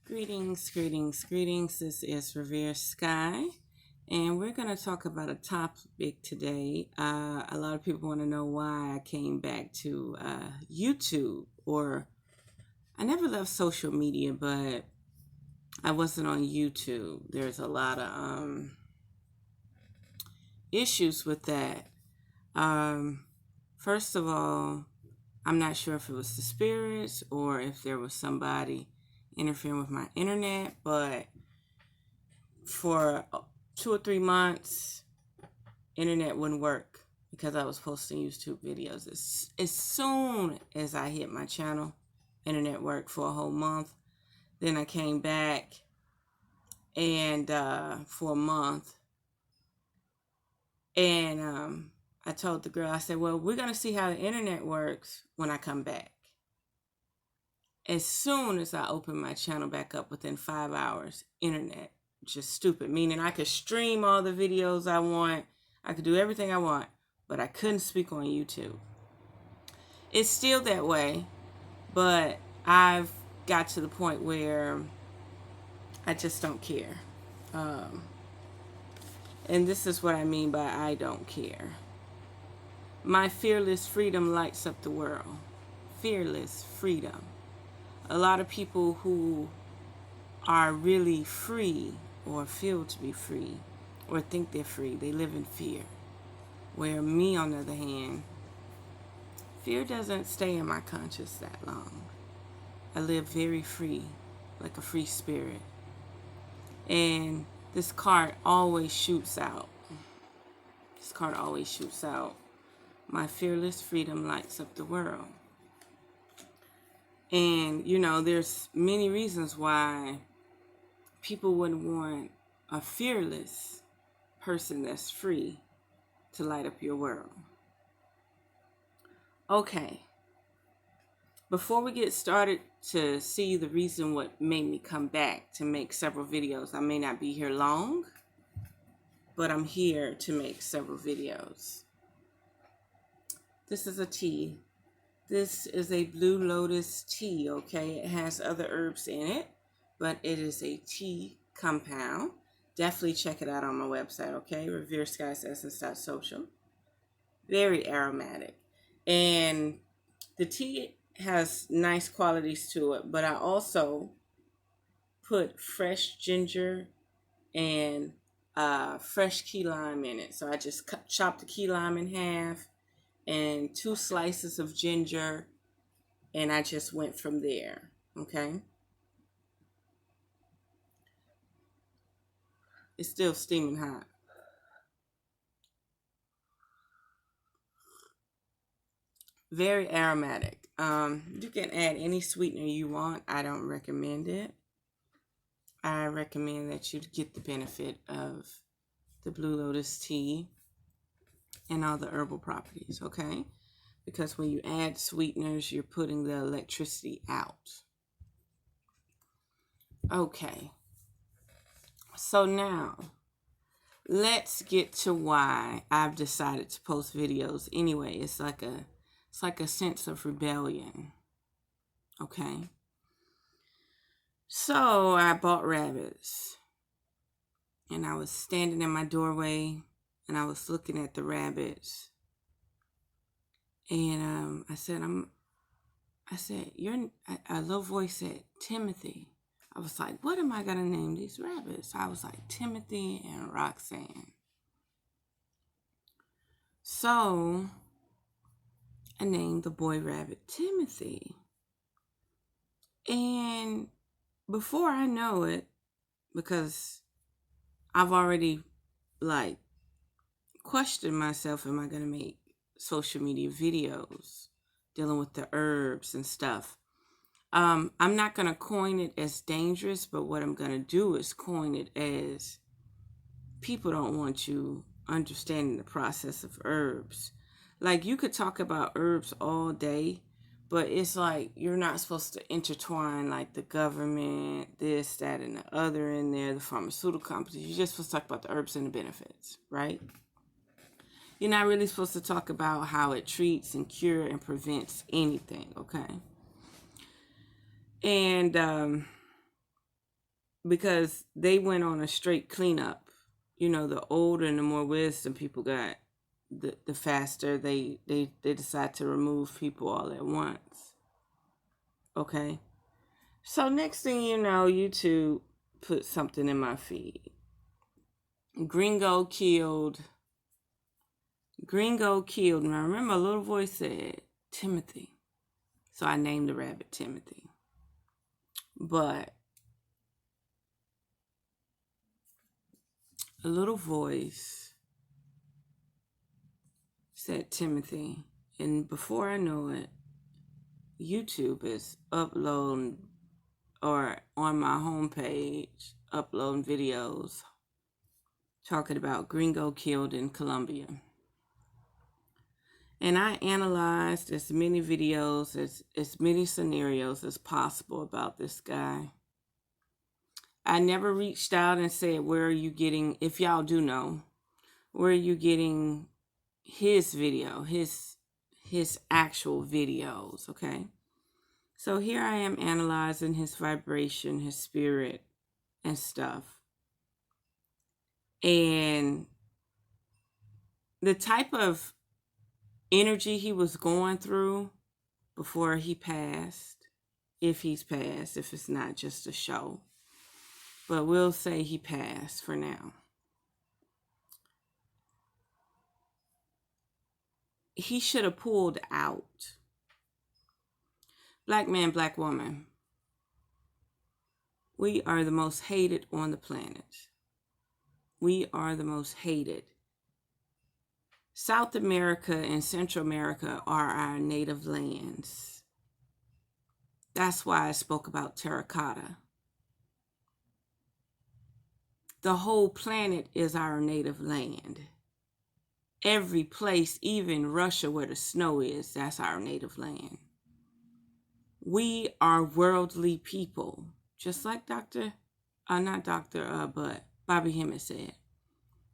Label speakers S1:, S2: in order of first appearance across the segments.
S1: Greetings, greetings, greetings. This is Revere Skye, and we're going to talk about a topic today. A lot of people want to know why I came back to YouTube, or I never left social media, but I wasn't on YouTube. There's a lot of issues with that. First of all, I'm not sure if it was the spirits or if there was somebody interfering with my internet, but for 2 or 3 months, internet wouldn't work because I was posting YouTube videos. As soon as I hit my channel, internet worked for a whole month. Then I came back and for a month, and I told the girl, I said, well, we're going to see how the internet works when I come back. As soon as I opened my channel back up, within 5 hours, internet just stupid, meaning I could stream all the videos I want, I could do everything I want, but I couldn't speak on YouTube. It's still that way, but I've got to the point where I just don't care. And this is what I mean by I don't care. My fearless freedom lights up the world. Fearless freedom. A lot of people who are really free or feel to be free or think they're free, they live in fear. Where me, on the other hand, fear doesn't stay in my conscience that long. I live very free, like a free spirit. And this card always shoots out. This card always shoots out. My fearless freedom lights up the world. And, you know, there's many reasons why people wouldn't want a fearless person that's free to light up your world. Okay. Before we get started to see the reason what made me come back to make several videos, I may not be here long, but I'm here to make several videos. This is a tea. This is a blue lotus tea, okay? It has other herbs in it, but it is a tea compound. Definitely check it out on my website, okay? RevereSkyesEssence.social. Very aromatic. And the tea has nice qualities to it, but I also put fresh ginger and fresh key lime in it. So I just chopped the key lime in half and 2 slices of ginger, and I just went from there, okay? It's still steaming hot. Very aromatic. You can add any sweetener you want. I don't recommend it. I recommend that you get the benefit of the blue lotus tea and all the herbal properties, okay? Because when you add sweeteners, you're putting the electricity out. Okay. So now, let's get to why I've decided to post videos anyway. It's like a sense of rebellion. Okay? So I bought rabbits. And I was standing in my doorway and I was looking at the rabbits. And I said, a low voice said, Timothy. I was like, what am I going to name these rabbits? I was like, Timothy and Roxanne. So I named the boy rabbit Timothy. And before I know it, because I've already questioned myself, am I going to make social media videos dealing with the herbs and stuff? I'm not going to coin it as dangerous, but what I'm going to do is coin it as people don't want you understanding the process of herbs. Like, you could talk about herbs all day, but it's like you're not supposed to intertwine like the government, this, that, and the other in there, the pharmaceutical companies. You're just supposed to talk about the herbs and the benefits, right? You're not really supposed to talk about how it treats and cure and prevents anything, okay? And because they went on a straight cleanup. You know, the older and the more wisdom people got, the faster they decide to remove people all at once. Okay? So next thing you know, YouTube put something in my feed. Gringo killed. And I remember a little voice said, Timothy. So I named the rabbit Timothy. But a little voice said Timothy. And before I know it, YouTube is uploading, or on my homepage, uploading videos talking about gringo killed in Colombia. And I analyzed as many videos, as many scenarios as possible about this guy. I never reached out and said, where are you getting, if y'all do know, where are you getting his video, his actual videos, okay? So here I am analyzing his vibration, his spirit, and stuff. And the type of energy he was going through before he passed, if he's passed, if it's not just a show. But we'll say he passed for now. He should have pulled out. Black man, black woman. We are the most hated on the planet. We are the most hated. South America and Central America are our native lands. That's why I spoke about terracotta. The whole planet is our native land. Every place, even Russia where the snow is, that's our native land. We are worldly people, just like but Bobby Hemmett said.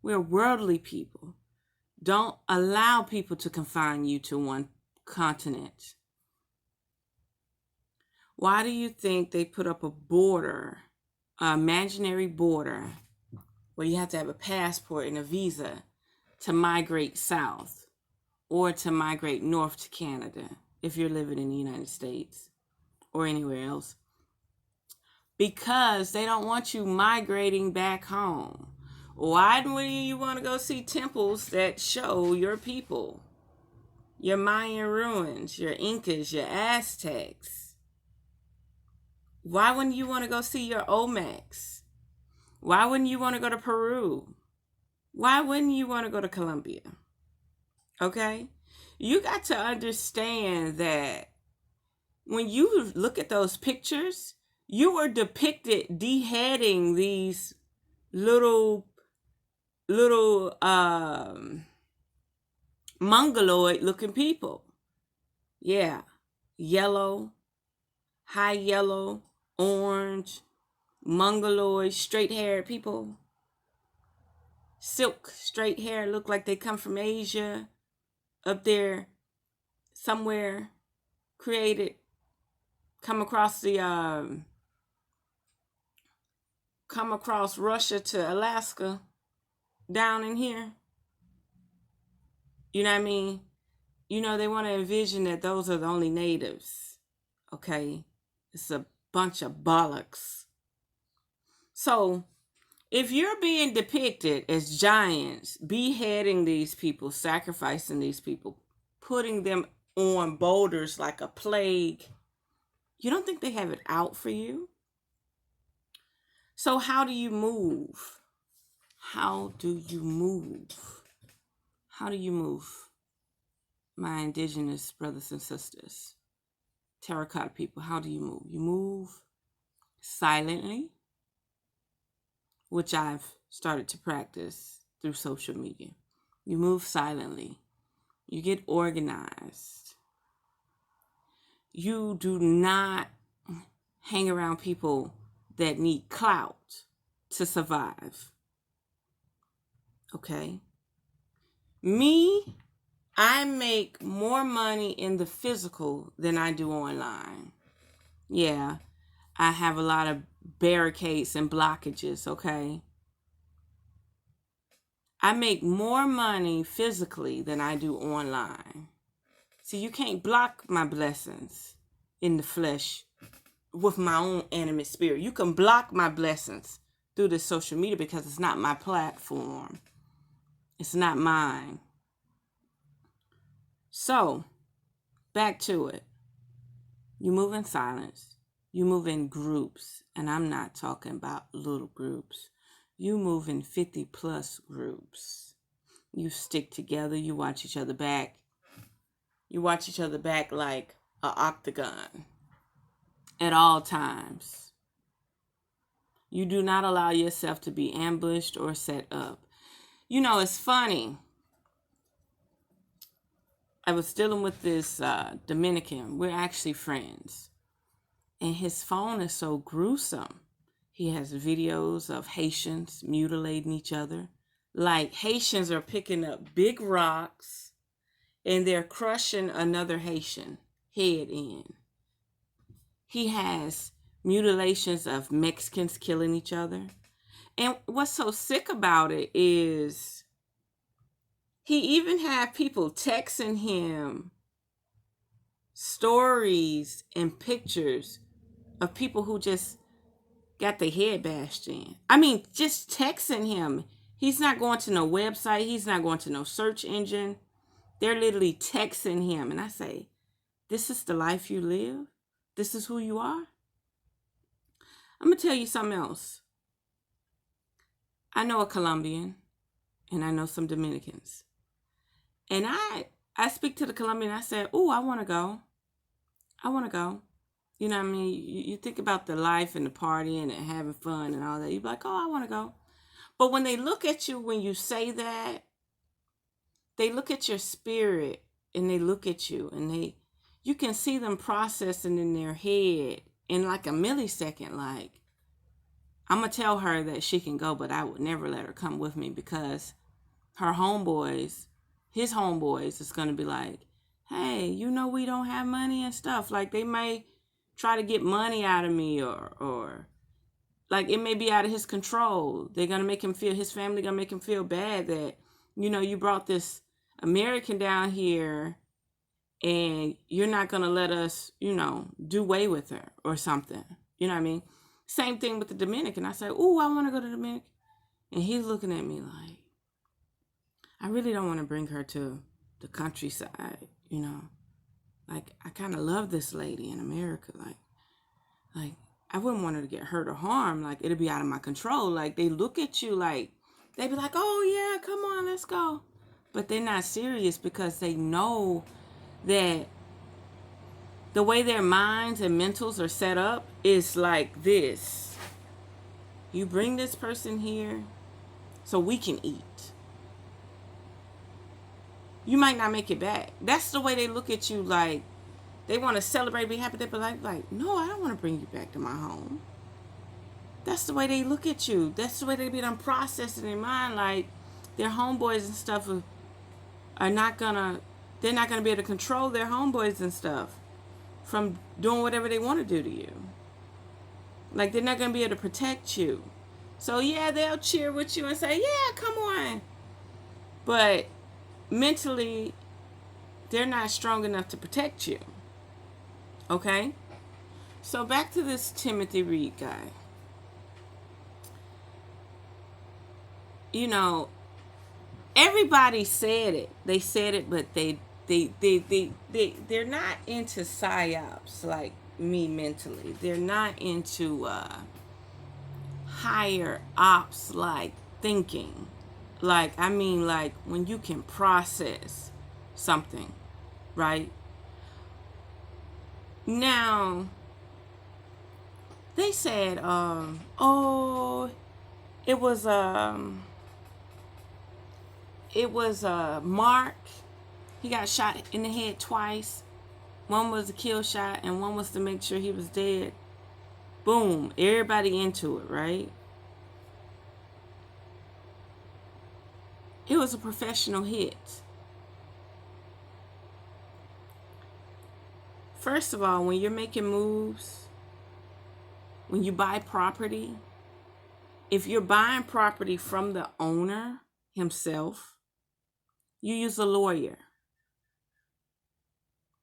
S1: We're worldly people. Don't allow people to confine you to one continent. Why do you think they put up a border, an imaginary border, where you have to have a passport and a visa to migrate south or to migrate north to Canada if you're living in the United States or anywhere else? Because they don't want you migrating back home. Why do you want to go see temples that show your people? Your Mayan ruins, your Incas, your Aztecs. Why wouldn't you want to go see your Olmecs? Why wouldn't you want to go to Peru? Why wouldn't you want to go to Colombia? Okay? You got to understand that when you look at those pictures, you were depicted beheading these little mongoloid looking people. Yeah. Yellow, high yellow, orange, mongoloid, straight haired people. Silk, straight hair, look like they come from Asia, up there somewhere, created, come across Russia to Alaska, down in here. You know what I mean? You know, they want to envision that those are the only natives. Okay? It's a bunch of bollocks. So, if you're being depicted as giants, beheading these people, sacrificing these people, putting them on boulders like a plague, you don't think they have it out for you? So how do you move? How do you move? How do you move, my indigenous brothers and sisters? Terracotta people, how do you move? You move silently, which I've started to practice through social media. You move silently. You get organized. You do not hang around people that need clout to survive. Okay? Me, I make more money in the physical than I do online. Yeah, I have a lot of barricades and blockages, okay? I make more money physically than I do online. See, you can't block my blessings in the flesh with my own animate spirit. You can block my blessings through this social media because it's not my platform. It's not mine. So, back to it. You move in silence. You move in groups. And I'm not talking about little groups. You move in 50 plus groups. You stick together. You watch each other back. You watch each other back like an octagon at all times. You do not allow yourself to be ambushed or set up. You know, it's funny. I was dealing with this Dominican. We're actually friends. And his phone is so gruesome. He has videos of Haitians mutilating each other. Like Haitians are picking up big rocks and they're crushing another Haitian head in. He has mutilations of Mexicans killing each other. And what's so sick about it is he even had people texting him stories and pictures of people who just got their head bashed in. I mean, just texting him. He's not going to no website. He's not going to no search engine. They're literally texting him. And I say, this is the life you live? This is who you are? I'm going to tell you something else. I know a Colombian and I know some Dominicans. And I speak to the Colombian. I said, oh, I want to go. I want to go. You know what I mean? You think about the life and the partying and having fun and all that. You're like, oh, I want to go. But when they look at you, when you say that, they look at your spirit and they look at you and you can see them processing in their head in like a millisecond. Like, I'm going to tell her that she can go, but I would never let her come with me because her homeboys, his homeboys is going to be like, hey, you know, we don't have money and stuff. Like they may try to get money out of me or like it may be out of his control. They're going to make him feel, his family going to make him feel bad that, you know, you brought this American down here and you're not going to let us, you know, do away with her or something. You know what I mean? Same thing with the Dominican. I said, oh, I want to go to the Dominican. And he's looking at me like, I really don't want to bring her to the countryside, you know. Like, I kind of love this lady in America. Like, I wouldn't want her to get hurt or harmed. Like, it'll be out of my control. Like, they look at you like, they be like, oh, yeah, come on, let's go. But they're not serious because they know that the way their minds and mentals are set up is like this. You bring this person here so we can eat. You might not make it back. That's the way they look at you. Like, they want to celebrate, be happy. They be like, no, I don't want to bring you back to my home. That's the way they look at you. That's the way they be done processing in their mind. Like, their homeboys and stuff are not gonna, they're not gonna be able to control their homeboys and stuff from doing whatever they want to do to you. Like, they're not gonna be able to protect you. So yeah, they'll cheer with you and say, yeah, come on. But mentally, they're not strong enough to protect you. Okay? So back to this Timothy Reed guy. You know, everybody said it. They said it, but they're not into psyops like me mentally. They're not into higher ops like thinking. Like, I mean, like when you can process something, right? Now, they said, oh, it was Mark. He got shot in the head twice. One was a kill shot and one was to make sure he was dead. Boom, everybody into it, right? It was a professional hit. First of all, when you're making moves, when you buy property, if you're buying property from the owner himself, you use a lawyer.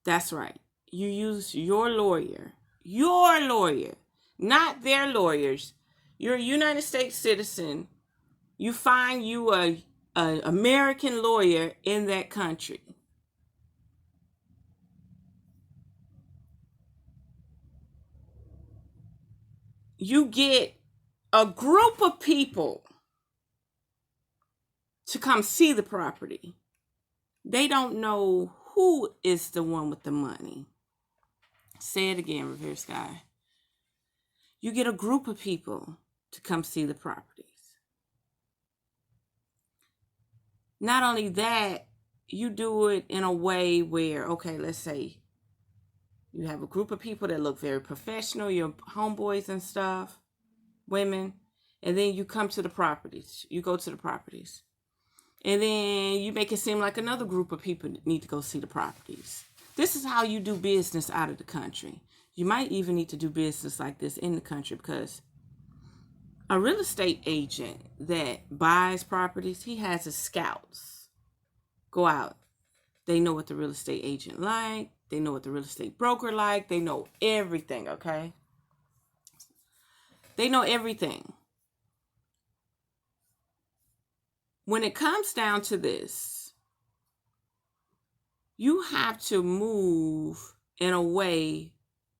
S1: That's right. You use your lawyer, not their lawyers. You're a United States citizen. You find you a American lawyer in that country. You get a group of people to come see the property. They don't know who is the one with the money. Say it again, Revere, Skye. You get a group of people to come see the properties. Not only that, you do it in a way where, okay, let's say you have a group of people that look very professional, your homeboys and stuff, women, and then you come to the properties. You go to the properties. And then you make it seem like another group of people need to go see the properties. This is how you do business out of the country. You might even need to do business like this in the country, because a real estate agent that buys properties, he has his scouts go out. They know what the real estate agent like. They know what the real estate broker like. They know everything, okay? They know everything. When it comes down to this, you have to move in a way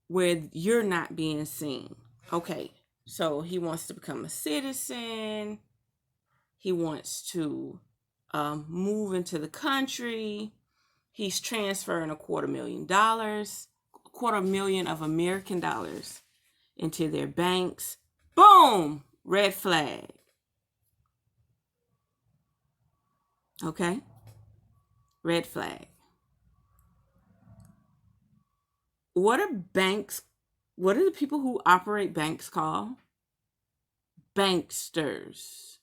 S1: where you're not being seen. Okay, so he wants to become a citizen. He wants to move into the country. He's transferring $250,000 of American dollars into their banks. Boom! Red flag. Okay? Red flag. What are the people who operate banks called? Banksters.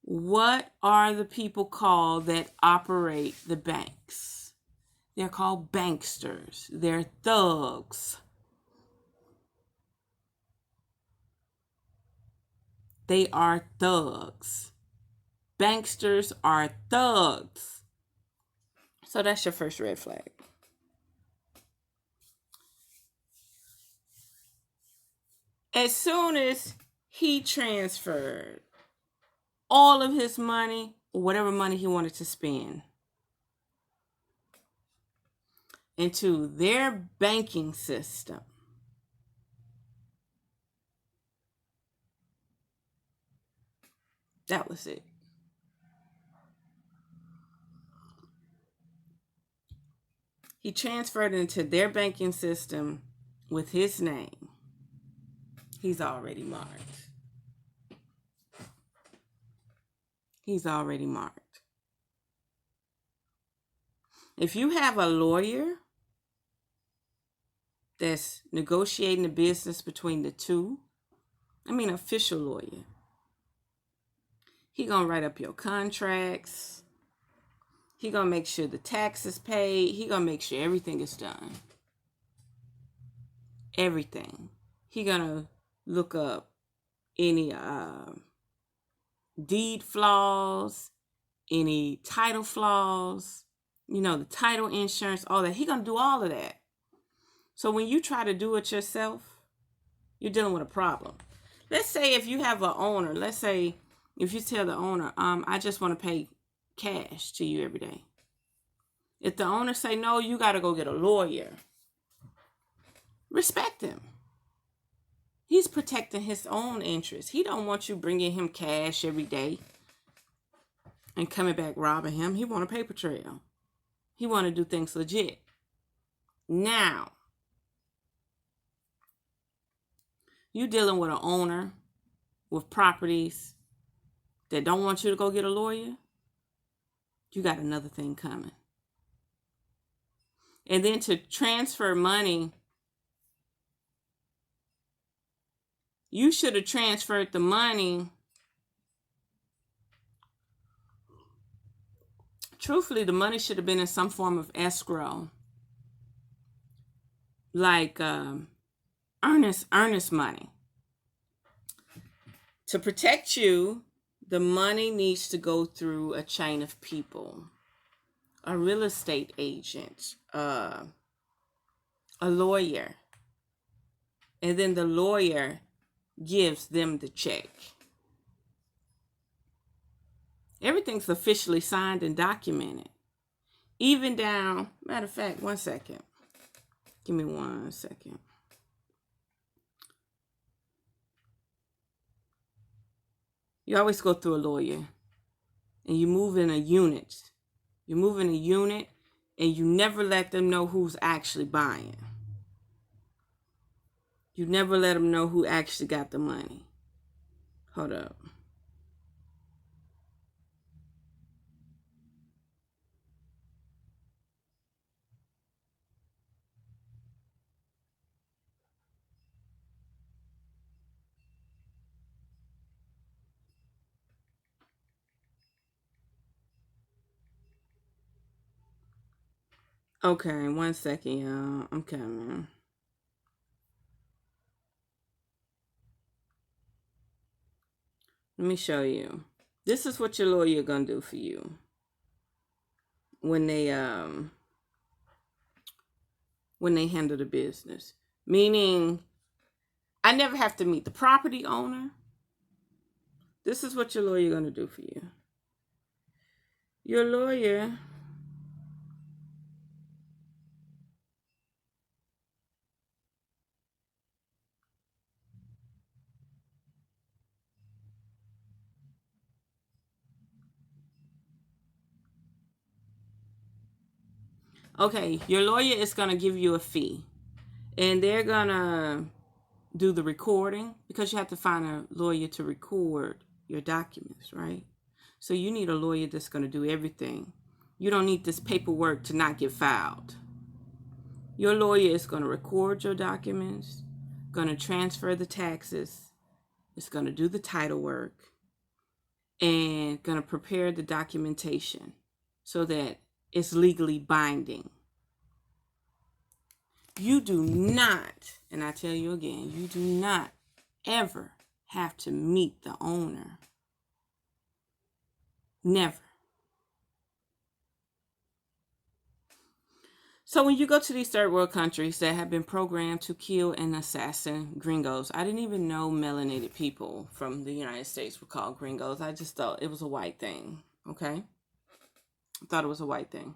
S1: What are the people called that operate the banks? They're called banksters. They're thugs. They are thugs. Banksters are thugs. So that's your first red flag. As soon as he transferred all of his money, or whatever money he wanted to spend, into their banking system, that was it. He transferred into their banking system with his name. He's already marked. He's already marked. If you have a lawyer that's negotiating the business between the two, official lawyer, he gonna write up your contracts. He gonna make sure the tax is paid. He gonna make sure everything is done. Everything. He gonna look up any deed flaws, any title flaws, the title insurance, all that. He gonna do all of that. So when you try to do it yourself, you're dealing with a problem. Let's say if you have an owner, let's say if you tell the owner, I just want to pay cash to you every day. If the owner say, no, you got to go get a lawyer, respect him. He's protecting his own interests. He don't want you bringing him cash every day and coming back robbing him. He want a paper trail. He want to do things legit. Now, you dealing with an owner with properties that don't want you to go get a lawyer, you got another thing coming. And then to transfer money, you should have transferred the money. Truthfully, the money should have been in some form of escrow. Like earnest money. To protect you, the money needs to go through a chain of people, a real estate agent, a lawyer, and then the lawyer gives them the check. Everything's officially signed and documented. Even down, matter of fact, 1 second. Give me 1 second. You always go through a lawyer, and you move in a unit. You move in a unit, and you never let them know who's actually buying. You never let them know who actually got the money. Hold up. Okay, 1 second, y'all. I'm coming. Let me show you. This is what your lawyer gonna do for you when they handle the business. Meaning, I never have to meet the property owner. This is what your lawyer gonna do for you. Your lawyer your lawyer is gonna give you a fee, and they're gonna do the recording, because you have to find a lawyer to record your documents, right? So you need a lawyer that's going to do everything. You don't need this paperwork to not get filed. Your lawyer is going to record your documents, going to transfer the taxes, it's going to do the title work, and going to prepare the documentation so that it's legally binding. You do not, and I tell you again, you do not ever have to meet the owner. Never. So when you go to these third world countries that have been programmed to kill and assassin gringos, I didn't even know melanated people from the United States were called gringos. I just thought it was a white thing, okay? I thought it was a white thing.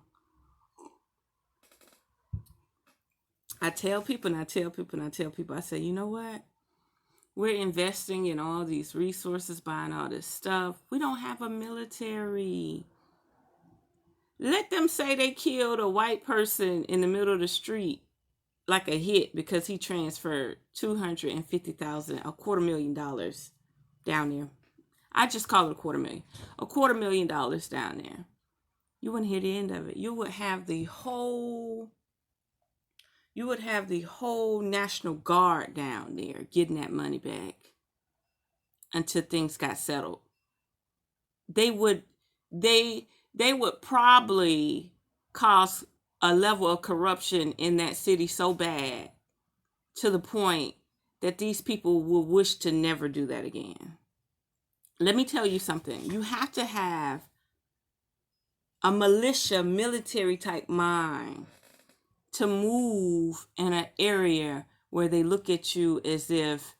S1: I tell people, I say, you know what? We're investing in all these resources, buying all this stuff. We don't have a military. Let them say they killed a white person in the middle of the street like a hit because he transferred $250,000, $250,000 down there. I just call it $250,000. $250,000 down there. You wouldn't hear the end of it. You would have the whole National Guard down there getting that money back until things got settled. They would probably cause a level of corruption in that city so bad to the point that these people will wish to never do that again. Let me tell you something. You have to have a militia, military type mind to move in an area where they look at you as if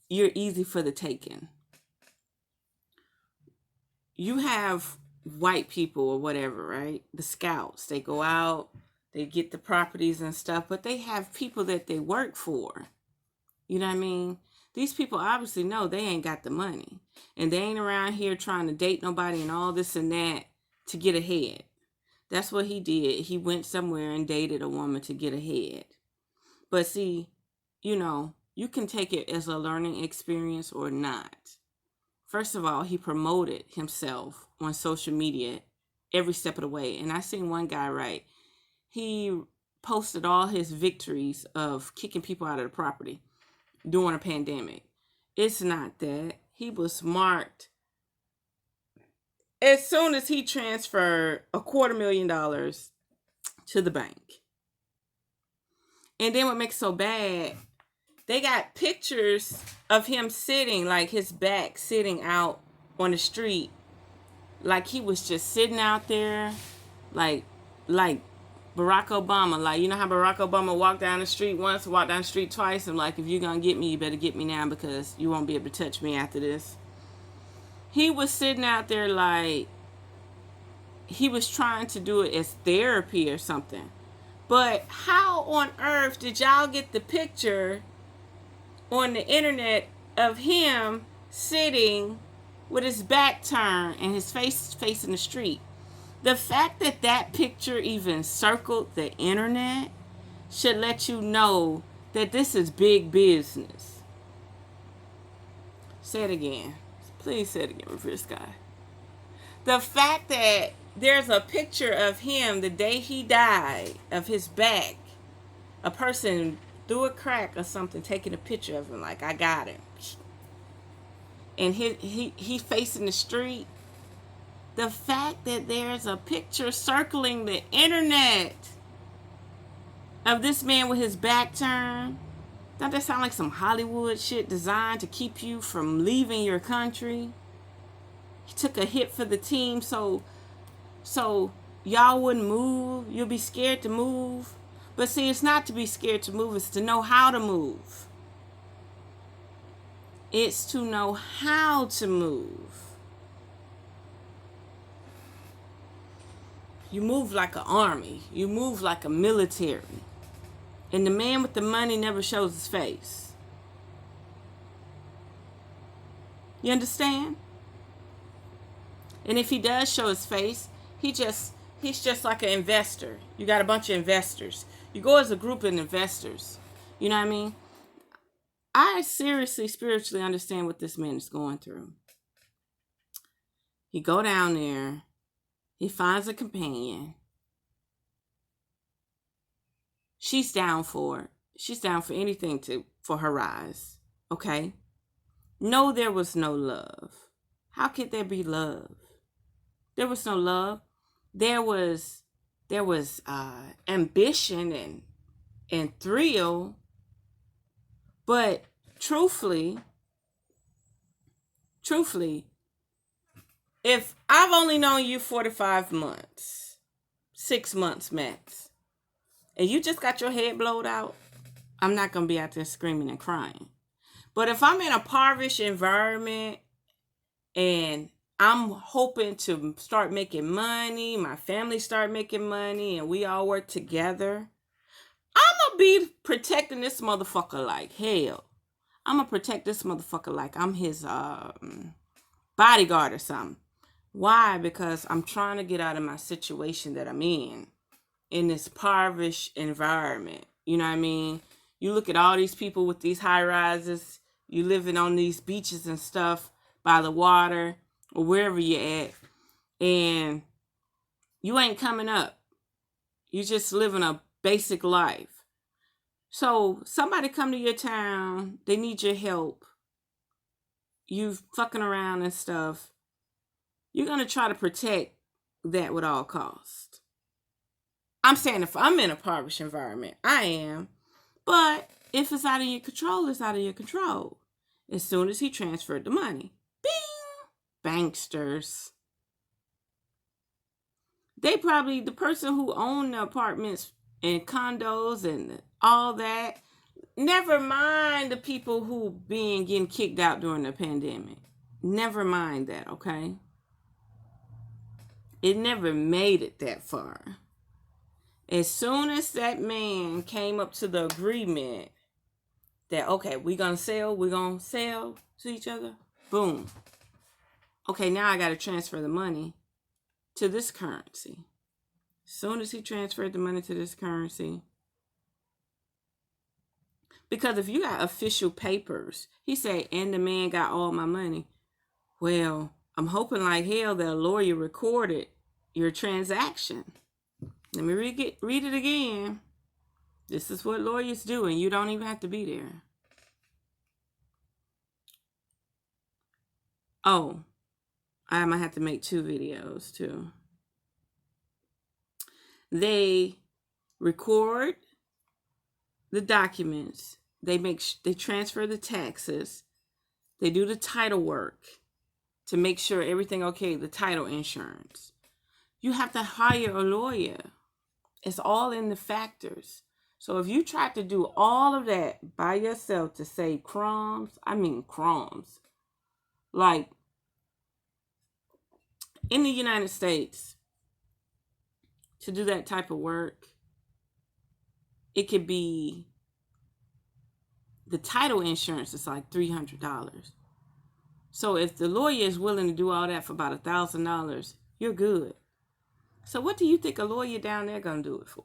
S1: you're easy for the taking. You have white people or whatever, right? The scouts, they go out, they get the properties and stuff, but they have people that they work for. You know what I mean? These people obviously know they ain't got the money, and they ain't around here trying to date nobody and all this and that to get ahead. That's what he did. He went somewhere and dated a woman to get ahead. But see, you can take it as a learning experience or not. First of all, he promoted himself on social media every step of the way. And I seen one guy, right? He posted all his victories of kicking people out of the property during a pandemic. It's not that. He was marked. As soon as he transferred $250,000 to the bank, And then what makes it so bad, they got pictures of him sitting, like his back sitting out on the street, like he was just sitting out there, like Barack Obama. Like, you know how Barack Obama walked down the street once, walked down the street twice, and like, if you're gonna get me, you better get me now, because you won't be able to touch me after this. He was sitting out there like he was trying to do it as therapy or something. But how on earth did y'all get the picture on the internet of him sitting with his back turned and his face facing the street? The fact that that picture even circled the internet should let you know that this is big business. Say it again. Please say it again, Revere, Skye. The fact that there's a picture of him the day he died, of his back, a person through a crack or something taking a picture of him, like, I got him, and he facing the street. The fact that there's a picture circling the internet of this man with his back turned, don't that sound like some Hollywood shit designed to keep you from leaving your country? He took a hit for the team so y'all wouldn't move. You'll be scared to move. But see, it's not to be scared to move. It's to know how to move. It's to know how to move. You move like an army. You move like a military. And the man with the money never shows his face. You understand? And if he does show his face, he's just like an investor. You got a bunch of investors. You go as a group of investors. You know what I mean? I seriously, spiritually understand what this man is going through. He go down there. He finds a companion. She's down for it. She's down for anything for her rise. Okay? No, there was no love. How could there be love? There was no love. There was ambition and thrill. But truthfully, if I've only known you 45 months, 6 months max, and you just got your head blowed out, I'm not going to be out there screaming and crying. But if I'm in a impoverished environment and I'm hoping to start making money, my family start making money, and we all work together, I'm going to be protecting this motherfucker like hell. I'm going to protect this motherfucker like I'm his bodyguard or something. Why? Because I'm trying to get out of my situation that I'm in this impoverished environment. You know what I mean? You look at all these people with these high rises, you living on these beaches and stuff by the water or wherever you're at, and you ain't coming up. You just living a basic life. So somebody come to your town, they need your help. You fucking around and stuff. You're going to try to protect that with all costs. I'm saying if I'm in a impoverished environment, I am. But if it's out of your control, it's out of your control. As soon as he transferred the money, bing, banksters. They probably, the person who owned the apartments and condos and all that, never mind the people who getting kicked out during the pandemic. Never mind that, okay? It never made it that far. As soon as that man came up to the agreement that, okay, we're going to sell to each other, boom. Okay, now I got to transfer the money to this currency. As soon as he transferred the money to this currency, because if you got official papers, he said, and the man got all my money. Well, I'm hoping like hell that a lawyer recorded your transaction. Let me read it again. This is what lawyers do, and you don't even have to be there. Oh, I might have to make 2 videos too. They record the documents. They transfer the taxes. They do the title work to make sure everything okay, the title insurance. You have to hire a lawyer. It's all in the factors. So if you try to do all of that by yourself to save crumbs, I mean crumbs. Like in the United States, to do that type of work, it could be, the title insurance is like $300. So if the lawyer is willing to do all that for about $1,000, you're good. So what do you think a lawyer down there gonna do it for?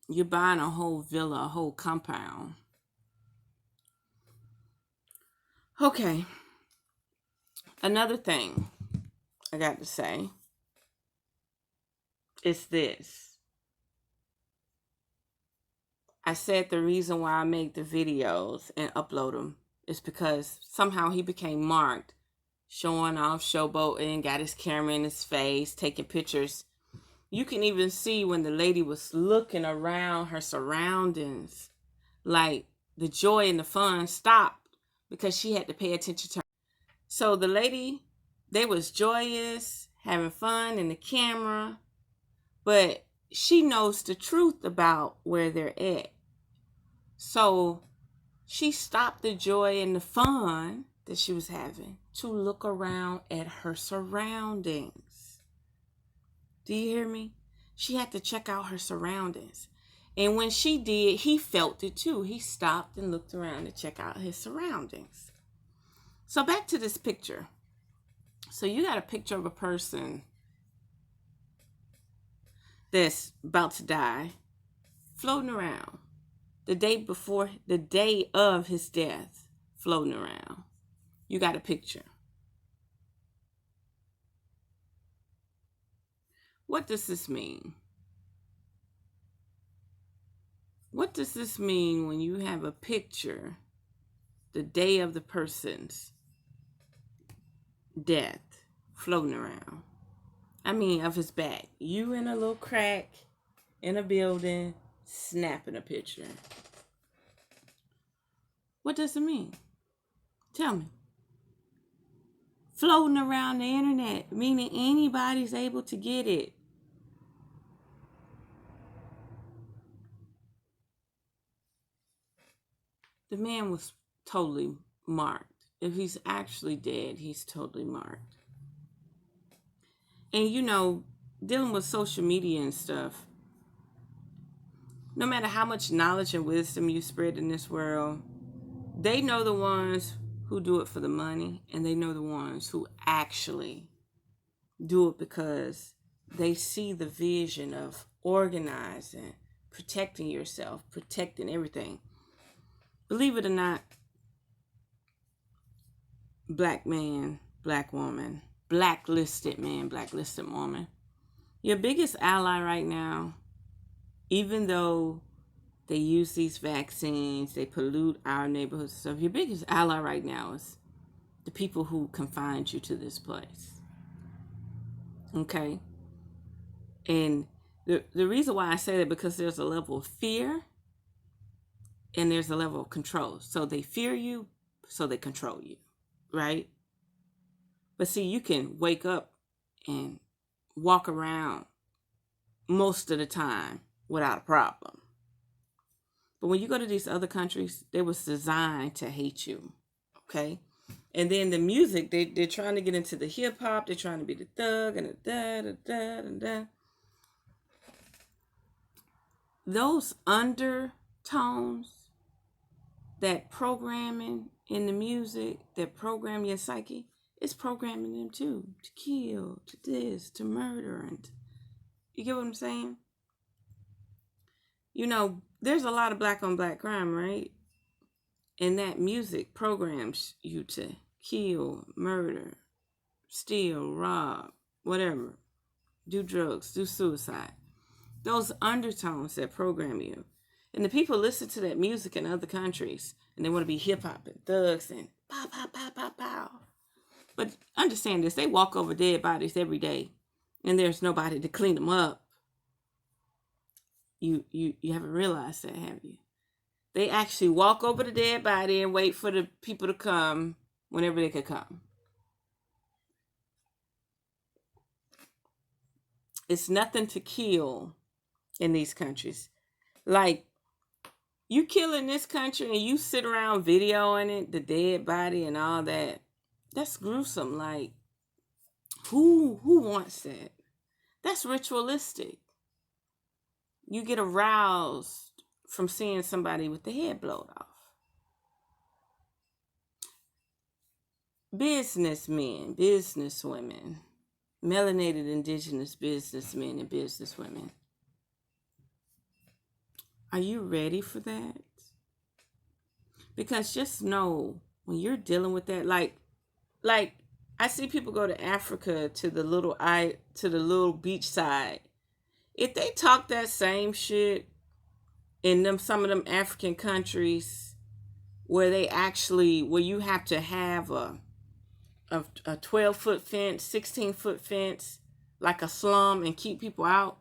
S1: You're buying a whole villa, a whole compound. Okay. Another thing I got to say is this. I said the reason why I make the videos and upload them is because somehow he became marked, showing off, showboating, got his camera in his face, taking pictures. You can even see when the lady was looking around her surroundings, like the joy and the fun stopped because she had to pay attention to her. So the lady, they was joyous, having fun in the camera, but she knows the truth about where they're at. So she stopped the joy and the fun that she was having to look around at her surroundings. Do you hear me? She had to check out her surroundings. And when she did, he felt it too. He stopped and looked around to check out his surroundings. So back to this picture. So you got a picture of a person that's about to die, floating around. The day of his death, floating around. You got a picture. What does this mean? What does this mean when you have a picture the day of the person's death floating around? I mean, of his back. You in a little crack in a building snapping a picture. What does it mean? Tell me. Floating around the internet, meaning anybody's able to get it. The man was totally marked. If he's actually dead, he's totally marked. And you know, dealing with social media and stuff, no matter how much knowledge and wisdom you spread in this world, they know the ones who do it for the money, and they know the ones who actually do it because they see the vision of organizing, protecting yourself, protecting everything. Believe it or not, black man, black woman, blacklisted man, blacklisted woman, your biggest ally right now, even though they use these vaccines, they pollute our neighborhoods and stuff, your biggest ally right now is the people who confined you to this place. Okay? And the reason why I say that, because there's a level of fear and there's a level of control. So they fear you, so they control you, right? But see, you can wake up and walk around most of the time without a problem. But when you go to these other countries, they was designed to hate you, okay? And then the music, they're trying to get into the hip hop, they're trying to be the thug and the da. Those undertones, that programming in the music, that program your psyche, it's programming them too, to kill, to this, to murder. And you get what I'm saying? You know, there's a lot of black on black crime, right? And that music programs you to kill, murder, steal, rob, whatever, do drugs, do suicide. Those undertones that program you. And the people listen to that music in other countries, and they want to be hip-hop and thugs and pow, pow, pow, pow, pow. But understand this, they walk over dead bodies every day. and there's nobody to clean them up. You haven't realized that, have you? They actually walk over the dead body and wait for the people to come whenever they could come. It's nothing to kill in these countries. Like, you kill in this country and you sit around videoing it, the dead body and all that. That's gruesome. Like, who wants that? That's ritualistic. You get aroused from seeing somebody with the head blown off. Businessmen, businesswomen, melanated indigenous businessmen and businesswomen. Are you ready for that? Because just know, when you're dealing with that, like I see people go to Africa to the little beach side. If they talk that same shit in some of them African countries where you have to have a 12-foot fence, 16-foot fence, like a slum, and keep people out,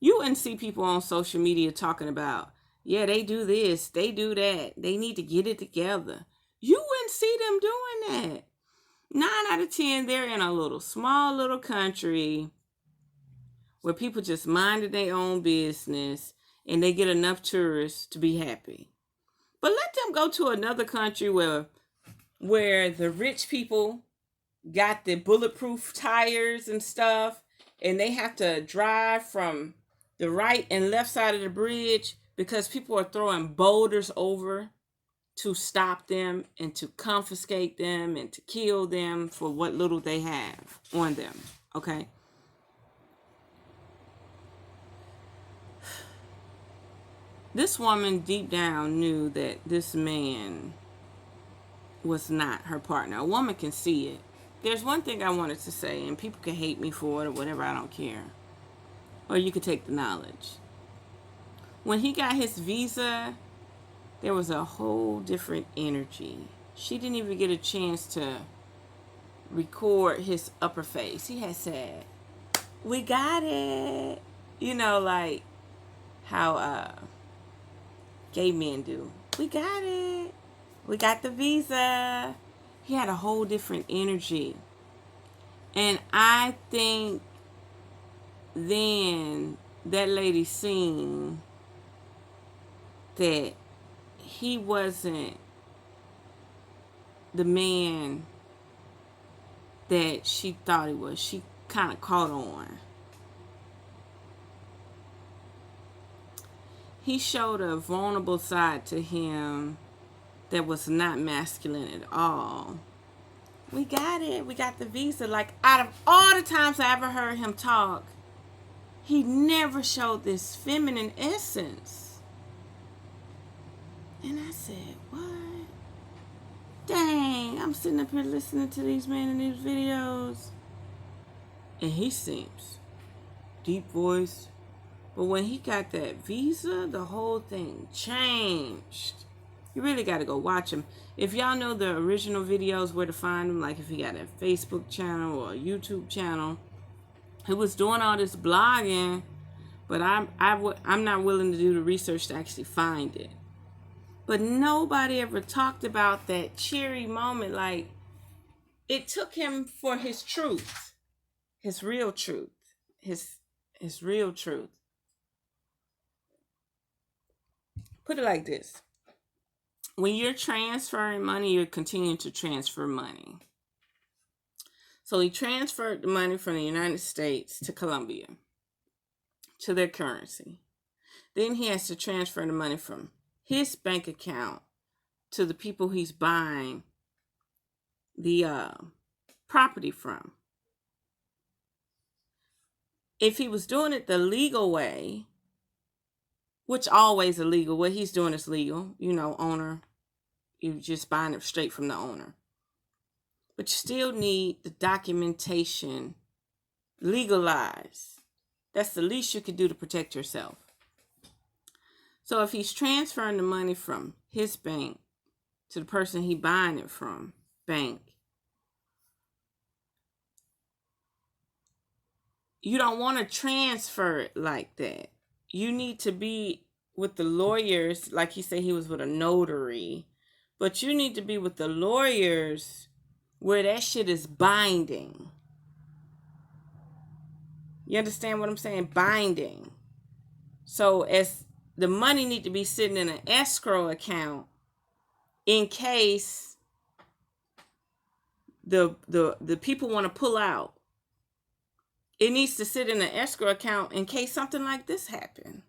S1: you wouldn't see people on social media talking about, yeah, they do this, they do that, they need to get it together. You wouldn't see them doing that. 9 out of 10, they're in a small little country where people just minded their own business and they get enough tourists to be happy. But let them go to another country where the rich people got the bulletproof tires and stuff, and they have to drive from the right and left side of the bridge because people are throwing boulders over to stop them and to confiscate them and to kill them for what little they have on them. Okay? This woman deep down knew that this man was not her partner. A woman can see it. There's one thing I wanted to say, and people can hate me for it or whatever, I don't care. Or you could take the knowledge. When he got his visa, there was a whole different energy. She didn't even get a chance to record his upper face. He had said, "We got it." You know, like how gay men do. "We got it. We got the visa." He had a whole different energy. And I think then that lady seen that he wasn't the man that she thought he was. She kind of caught on. He showed a vulnerable side to him that was not masculine at all. "We got it. We got the visa." Like, out of all the times I ever heard him talk, he never showed this feminine essence. And I said, what? Dang, I'm sitting up here listening to these men in these videos, and he seems deep voiced. But when he got that visa, the whole thing changed. You really got to go watch him. If y'all know the original videos, where to find him, like if he got a Facebook channel or a YouTube channel, he was doing all this blogging, but I'm not willing to do the research to actually find it. But nobody ever talked about that cheery moment. Like, it took him for his truth, his real truth, his real truth. Put it like this. When you're transferring money, you're continuing to transfer money. So he transferred the money from the United States to Colombia, to their currency. Then he has to transfer the money from his bank account to the people he's buying the property from. If he was doing it the legal way, which always illegal, what he's doing is legal, owner, you're just buying it straight from the owner. But you still need the documentation legalized. That's the least you could do to protect yourself. So if he's transferring the money from his bank to the person he buying it from, bank, you don't want to transfer it like that. You need to be with the lawyers, like he said he was with a notary, but you need to be with the lawyers where that shit is binding. You understand what I'm saying? Binding. So as the money need to be sitting in an escrow account in case the people want to pull out. It needs to sit in an escrow account in case something like this happen.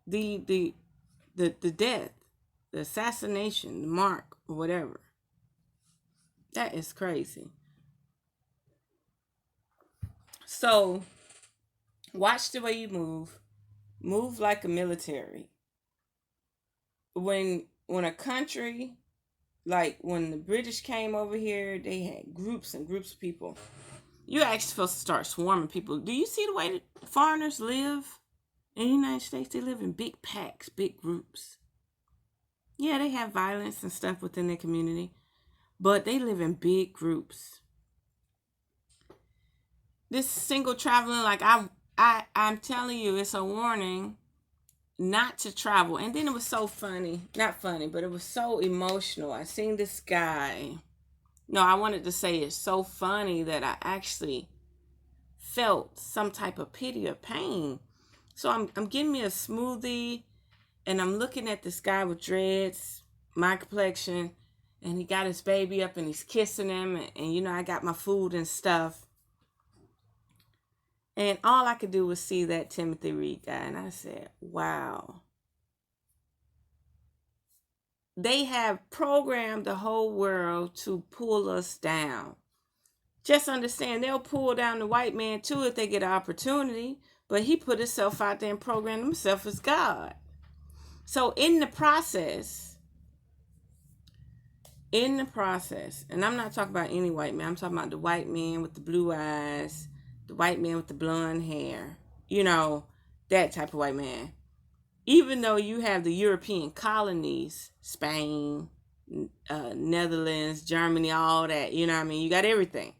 S1: The death, the assassination, the mark, or whatever. That is crazy. So watch the way you move. Move like a military. When a country, like when the British came over here, they had groups and groups of people. You actually supposed to start swarming people. Do you see the way that foreigners live in the United States? They live in big packs, big groups. Yeah, they have violence and stuff within their community, but they live in big groups. This single traveling, like I'm telling you, it's a warning not to travel. And then it was so funny, not funny, but it was so emotional. I seen this guy. No, I wanted to say it's so funny that I actually felt some type of pity or pain. So I'm getting me a smoothie, and I'm looking at this guy with dreads, my complexion, and he got his baby up and he's kissing him, and you know, I got my food and stuff. And all I could do was see that Timothy Reed guy, and I said, wow. They have programmed the whole world to pull us down. Just understand, they'll pull down the white man too if they get an opportunity, but he put himself out there and programmed himself as God. So in the process, and I'm not talking about any white man, I'm talking about the white man with the blue eyes, the white man with the blonde hair, you know, that type of white man. Even though you have the European colonies, Spain, Netherlands, Germany, all that, you know what I mean? You got everything.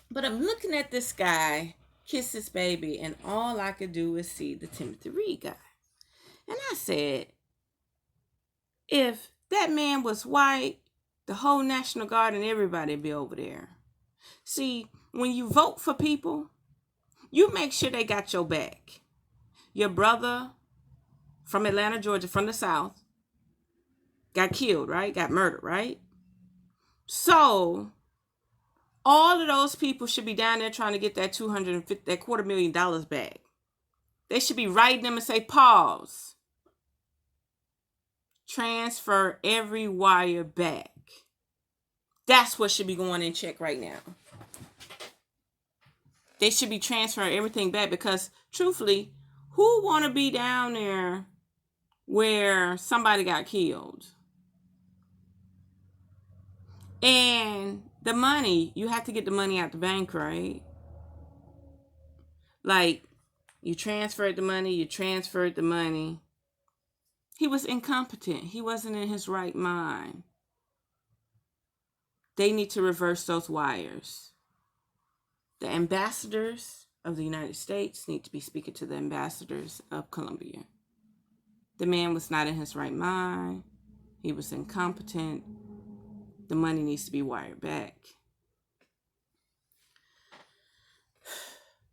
S1: But I'm looking at this guy kiss his baby, and all I could do is see the Timothy Reed guy. And I said, if that man was white, the whole National Guard and everybody would be over there. See, when you vote for people, you make sure they got your back. Your brother from Atlanta, Georgia, from the South, got killed, right? Got murdered, right? So all of those people should be down there trying to get that $250,000 back. They should be writing them and say, pause. Transfer every wire back. That's what should be going in check right now. They should be transferring everything back, because truthfully, who want to be down there where somebody got killed? And the money, you have to get the money out the bank, right? Like, you transferred the money. He was incompetent. He wasn't in his right mind. They need to reverse those wires. The ambassadors of the United States need to be speaking to the ambassadors of Colombia. The man was not in his right mind. He was incompetent. The money needs to be wired back.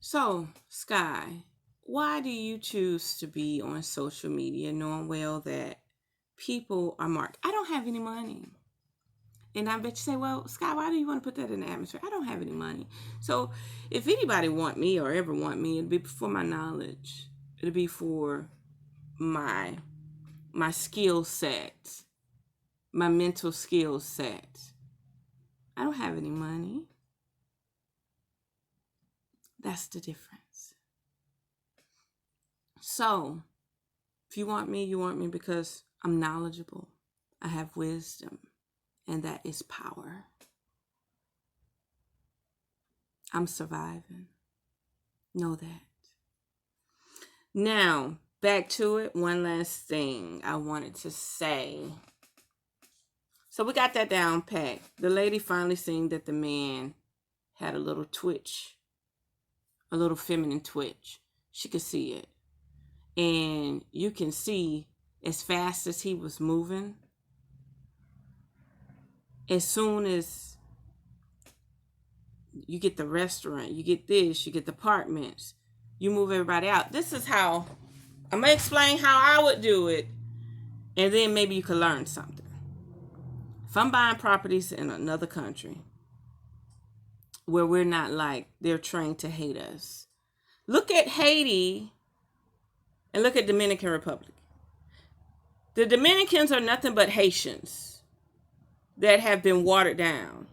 S1: So, Skye, why do you choose to be on social media knowing well that people are marked? I don't have any money. And I bet you say, well, Skye, why do you want to put that in the atmosphere? I don't have any money. So if anybody want me or ever want me, it'd be for my knowledge. It'd be for my skill set, my mental skill set. I don't have any money. That's the difference. So if you want me because I'm knowledgeable. I have wisdom. And that is power. I'm surviving. Know that. Now, back to it. One last thing I wanted to say. So we got that down pat. The lady finally seen that the man had a little twitch a little feminine twitch. She could see it. And you can see as fast as he was moving, as soon as you get the restaurant, you get this, you get the apartments, you move everybody out. This is how, I'm going to explain how I would do it, and then maybe you can learn something. If I'm buying properties in another country where we're not like, they're trained to hate us. Look at Haiti and look at Dominican Republic. The Dominicans are nothing but Haitians that have been watered down.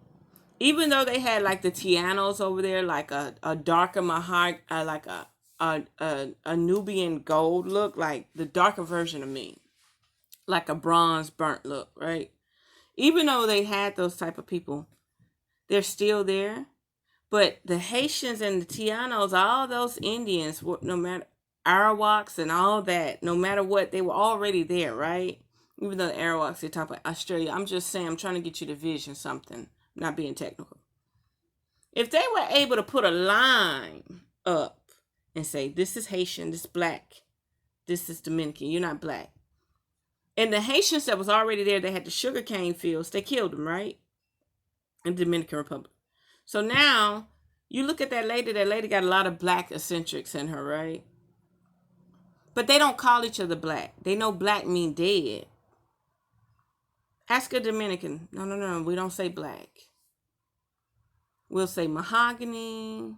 S1: Even though they had like the Tianos over there, like a darker like a Nubian gold look, like the darker version of me, like a bronze burnt look, right? Even though they had those type of people, they're still there. But the Haitians and the Tianos, all those Indians, no matter Arawaks and all that, no matter what, they were already there, right? Even though the Arawaks, they talk about Australia. I'm just saying, I'm trying to get you to vision something, not being technical. If they were able to put a line up and say, this is Haitian, this is black, this is Dominican, you're not black. And the Haitians that was already there, they had the sugarcane fields, they killed them, right? In the Dominican Republic. So now, you look at that lady got a lot of black eccentrics in her, right? But they don't call each other black. They know black mean dead. Ask a Dominican. No, we don't say black. We'll say mahogany,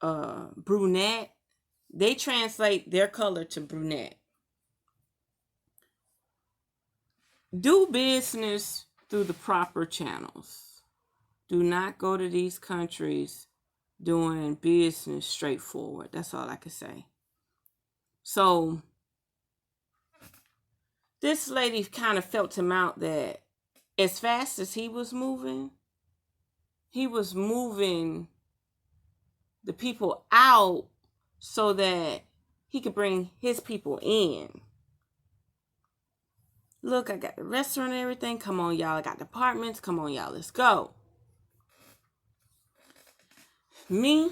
S1: brunette. They translate their color to brunette. Do business through the proper channels. Do not go to these countries doing business straightforward. That's all I can say. So this lady kind of felt him out that as fast as he was moving the people out so that he could bring his people in. Look, I got the restaurant and everything. Come on, y'all. I got the apartments. Come on, y'all. Let's go. Me,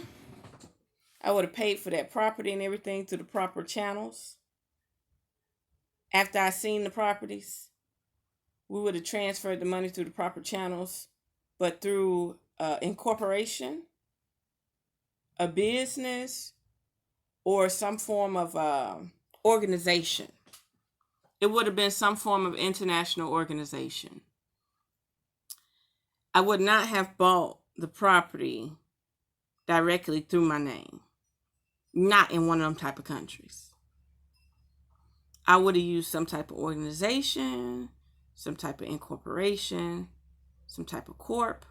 S1: I would have paid for that property and everything through the proper channels. After I seen the properties, we would have transferred the money through the proper channels, but through incorporation, a business, or some form of organization. It would have been some form of international organization. I would not have bought the property directly through my name. Not in one of them type of countries. I would have used some type of organization, some type of incorporation, some type of corp,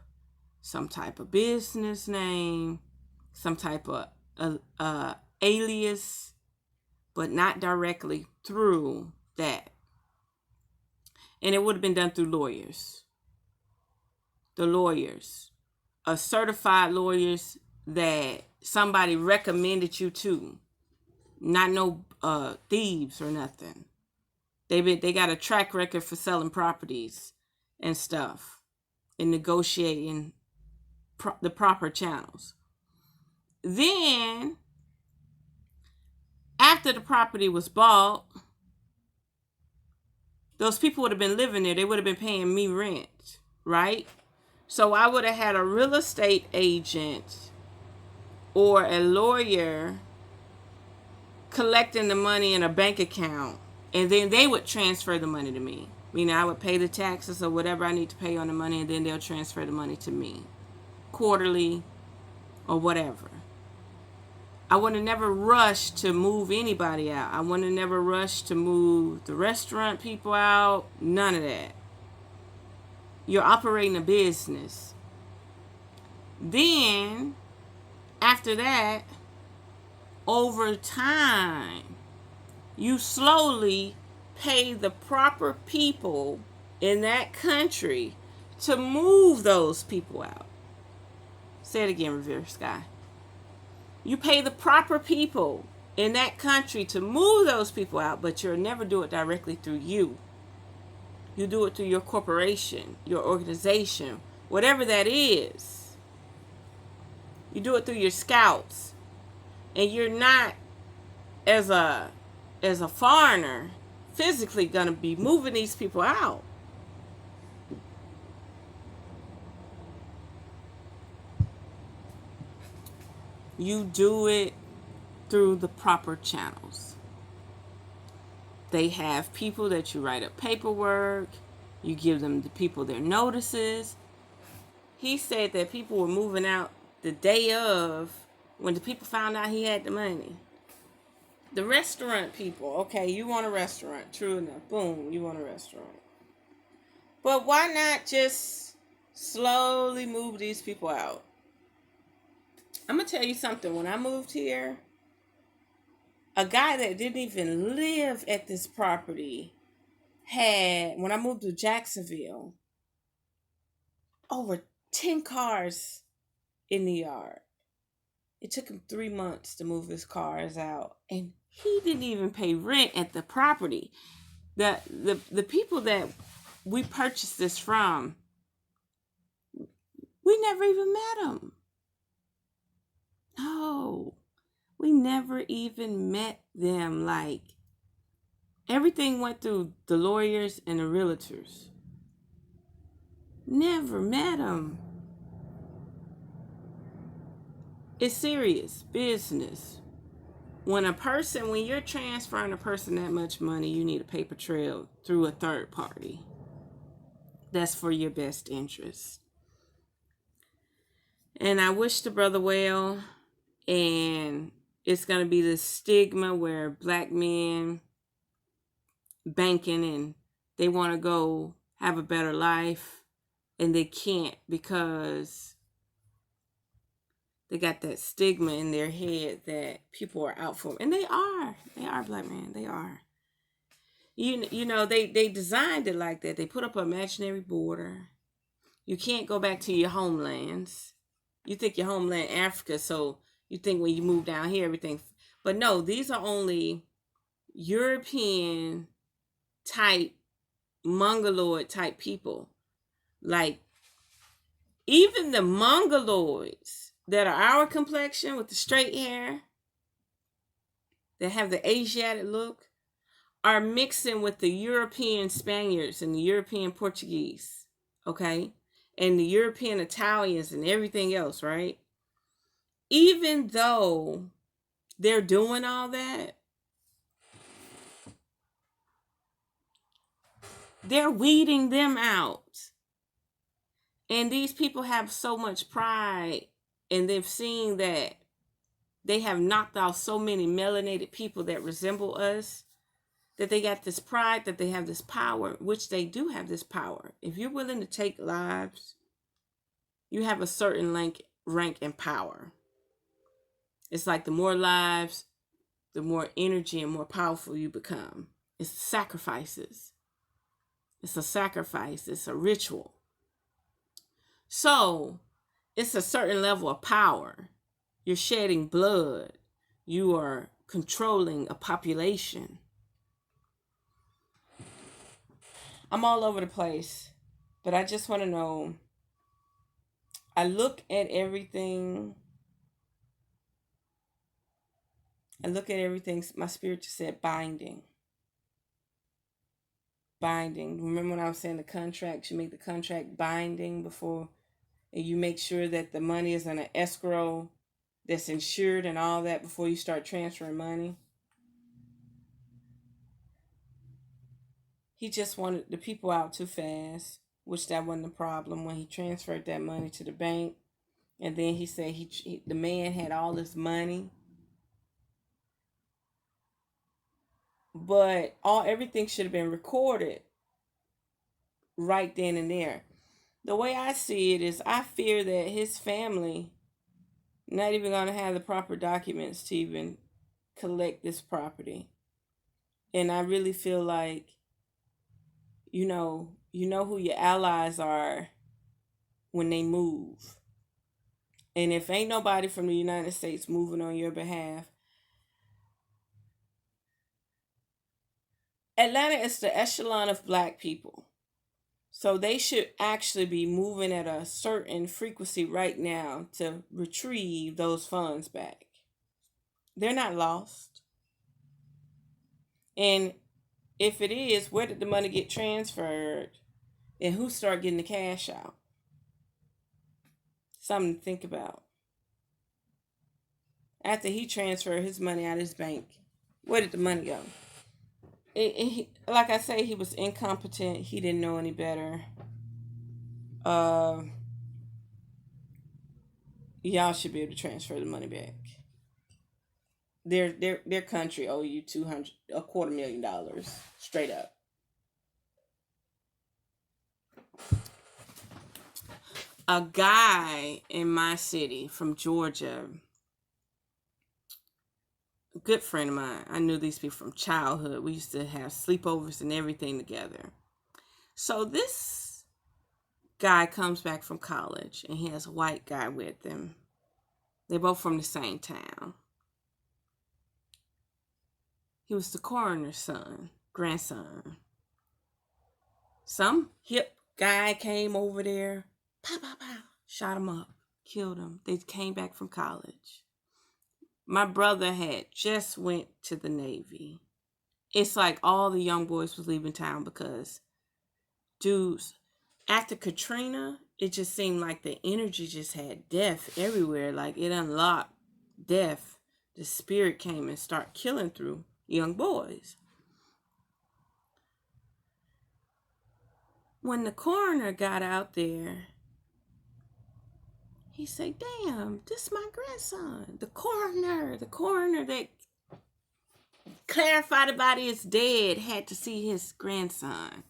S1: some type of business name, some type of alias, but not directly through that. And it would have been done through lawyers. The lawyers, certified lawyers that somebody recommended you to, not no thieves or nothing. They got a track record for selling properties and stuff and negotiating the proper channels. Then, after the property was bought, those people would have been living there. They would have been paying me rent, right? So I would have had a real estate agent or a lawyer collecting the money in a bank account, and then they would transfer the money to me. Meaning I would pay the taxes or whatever I need to pay on the money, and then they'll transfer the money to me quarterly or whatever. I would have never rushed to move anybody out. I would have never rushed to move the restaurant people out. None of that. You're operating a business. Then, after that, over time, you slowly pay the proper people in that country to move those people out. Say it again, Revere, Skye. You pay the proper people in that country to move those people out, but you'll never do it directly through you. You do it through your corporation, your organization, whatever that is. You do it through your scouts. And you're not, as a foreigner, physically going to be moving these people out. You do it through the proper channels. They have people that you write up paperwork. You give them the people their notices. He said that people were moving out the day of, when the people found out he had the money. The restaurant people, okay, you want a restaurant. True enough. Boom, you want a restaurant. But why not just slowly move these people out? I'm going to tell you something. When I moved here, a guy that didn't even live at this property had, when I moved to Jacksonville, over 10 cars in the yard. It took him 3 months to move his cars out. And he didn't even pay rent at the property. The people that we purchased this from, we never even met them. No, we never even met them. Like, everything went through the lawyers and the realtors. Never met them. It's serious business. When you're transferring a person that much money, you need a paper trail through a third party. That's for your best interest. And I wish the brother well. And it's going to be this stigma where black men banking and they want to go have a better life and they can't because they got that stigma in their head that people are out for them. And they are black men. They are. You know, they designed it like that. They put up an imaginary border. You can't go back to your homelands. You think your homeland Africa, so you think when you move down here, everything. But no, these are only European type, mongoloid type people. Like, even the mongoloids that are our complexion with the straight hair, that have the Asiatic look, are mixing with the European Spaniards and the European Portuguese, okay? And the European Italians and everything else, right? Even though they're doing all that, they're weeding them out. And these people have so much pride, and they've seen that they have knocked out so many melanated people that resemble us, that they got this pride, that they have this power, which they do have this power. If you're willing to take lives, you have a certain rank and power. It's like the more lives, the more energy and more powerful you become. It's sacrifices. It's a sacrifice. It's a ritual. So it's a certain level of power. You're shedding blood. You are controlling a population. I'm all over the place, but I just want to know. I look at everything. My spirit just said binding. Binding. Remember when I was saying the contract? You make the contract binding before, and you make sure that the money is in an escrow that's insured and all that before you start transferring money. He just wanted the people out too fast, which that wasn't the problem when he transferred that money to the bank. And then he said the man had all this money, but everything should have been recorded right then and there. The way I see it is, I fear that his family not even going to have the proper documents to even collect this property. And I really feel like, you know who your allies are when they move. And if ain't nobody from the United States moving on your behalf, Atlanta is the echelon of black people. So they should actually be moving at a certain frequency right now to retrieve those funds back. They're not lost. And if it is, where did the money get transferred? And who started getting the cash out? Something to think about. After he transferred his money out of his bank, where did the money go? Like I say, he was incompetent. He didn't know any better. Y'all should be able to transfer the money back. Their country owe you $250,000 straight up. A guy in my city from Georgia, a good friend of mine. I knew these people from childhood. We used to have sleepovers and everything together. So this guy comes back from college and he has a white guy with him. They're both from the same town. He was the coroner's grandson. Some hip guy came over there, pow, pow, pow, shot him up, killed him. They came back from college. My brother had just went to the Navy. It's like all the young boys was leaving town because dudes, after Katrina, it just seemed like the energy just had death everywhere. Like it unlocked death. The spirit came and started killing through young boys. When the coroner got out there, he said, damn, this is my grandson. The coroner that clarified the body is dead had to see his grandson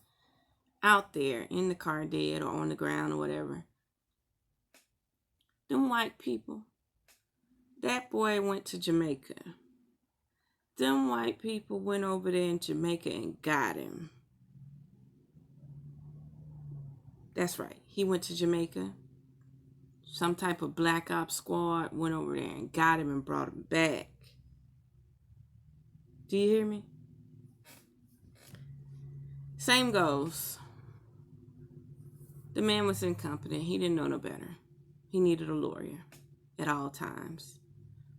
S1: out there in the car dead or on the ground or whatever. Them white people, that boy went to Jamaica. Them white people went over there in Jamaica and got him. That's right. He went to Jamaica. Some type of black ops squad went over there and got him and brought him back. Do you hear me? Same goes. The man was incompetent. He didn't know no better. He needed a lawyer at all times.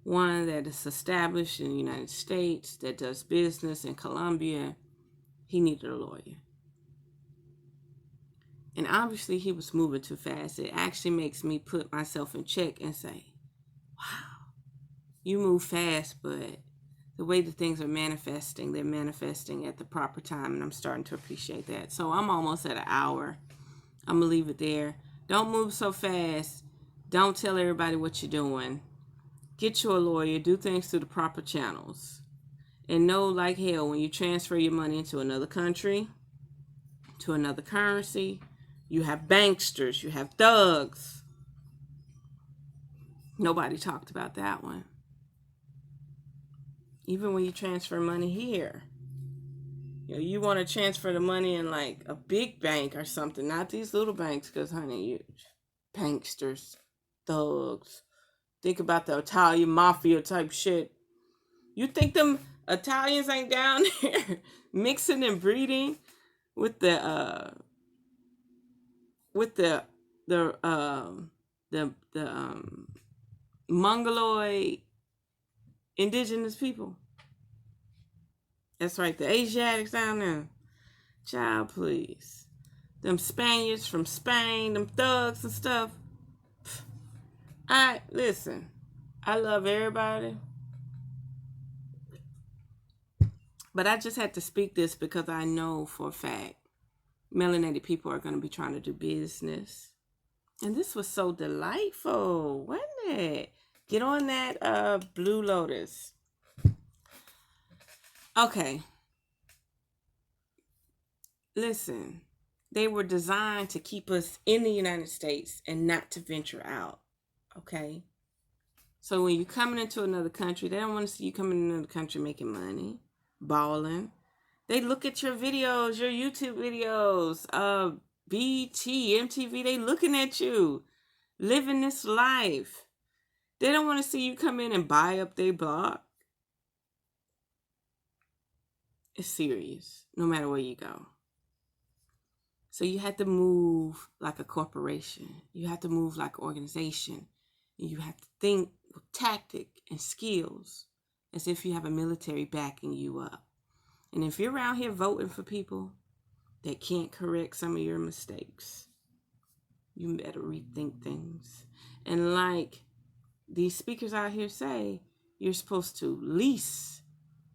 S1: One that is established in the United States, that does business in Colombia. He needed a lawyer. And obviously he was moving too fast. It actually makes me put myself in check and say, wow, you move fast, but the way the things are manifesting, they're manifesting at the proper time, and I'm starting to appreciate that. So I'm almost at an hour. I'm going to leave it there. Don't move so fast. Don't tell everybody what you're doing. Get you a lawyer. Do things through the proper channels. And know like hell when you transfer your money into another country, to another currency, you have banksters, you have thugs. Nobody talked about that one. Even when you transfer money here, you want to transfer the money in like a big bank or something, not these little banks, because honey, you banksters, thugs. Think about the Italian mafia type shit. You think them Italians ain't down there mixing and breeding with the Mongoloid indigenous people? That's right, the Asiatics down there. Child, please. Them Spaniards from Spain, them thugs and stuff. Listen, I love everybody. But I just had to speak this because I know for a fact melanated people are going to be trying to do business. And this was so delightful, wasn't it? Get on that Blue Lotus. Okay. Listen, they were designed to keep us in the United States and not to venture out. Okay? So when you're coming into another country, they don't want to see you coming into another country making money, balling. They look at your videos, your YouTube videos, BT, MTV, they looking at you, living this life. They don't want to see you come in and buy up their block. It's serious, no matter where you go. So you have to move like a corporation. You have to move like an organization. You have to think with tactic and skills as if you have a military backing you up. And if you're around here voting for people that can't correct some of your mistakes, you better rethink things. And like these speakers out here say, you're supposed to lease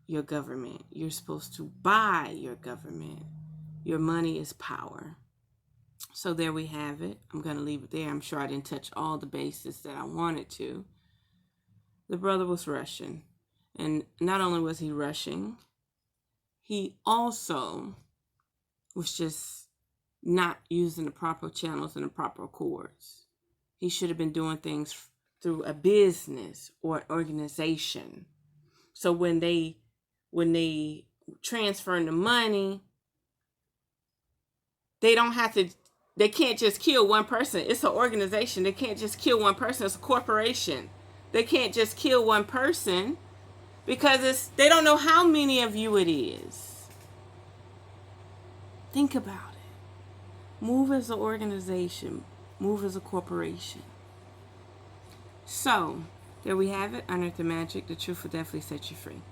S1: your government. You're supposed to buy your government. Your money is power. So there we have it. I'm going to leave it there. I'm sure I didn't touch all the bases that I wanted to. The brother was rushing. And not only was he rushing, he also was just not using the proper channels and the proper chords. He should have been doing things through a business or an organization. So when they transfer the money, they can't just kill one person. It's an organization. They can't just kill one person. It's a corporation. They can't just kill one person because they don't know how many of you it is. Think about it. Move as an organization. Move as a corporation. So, there we have it. Unearth the magic. The truth will definitely set you free.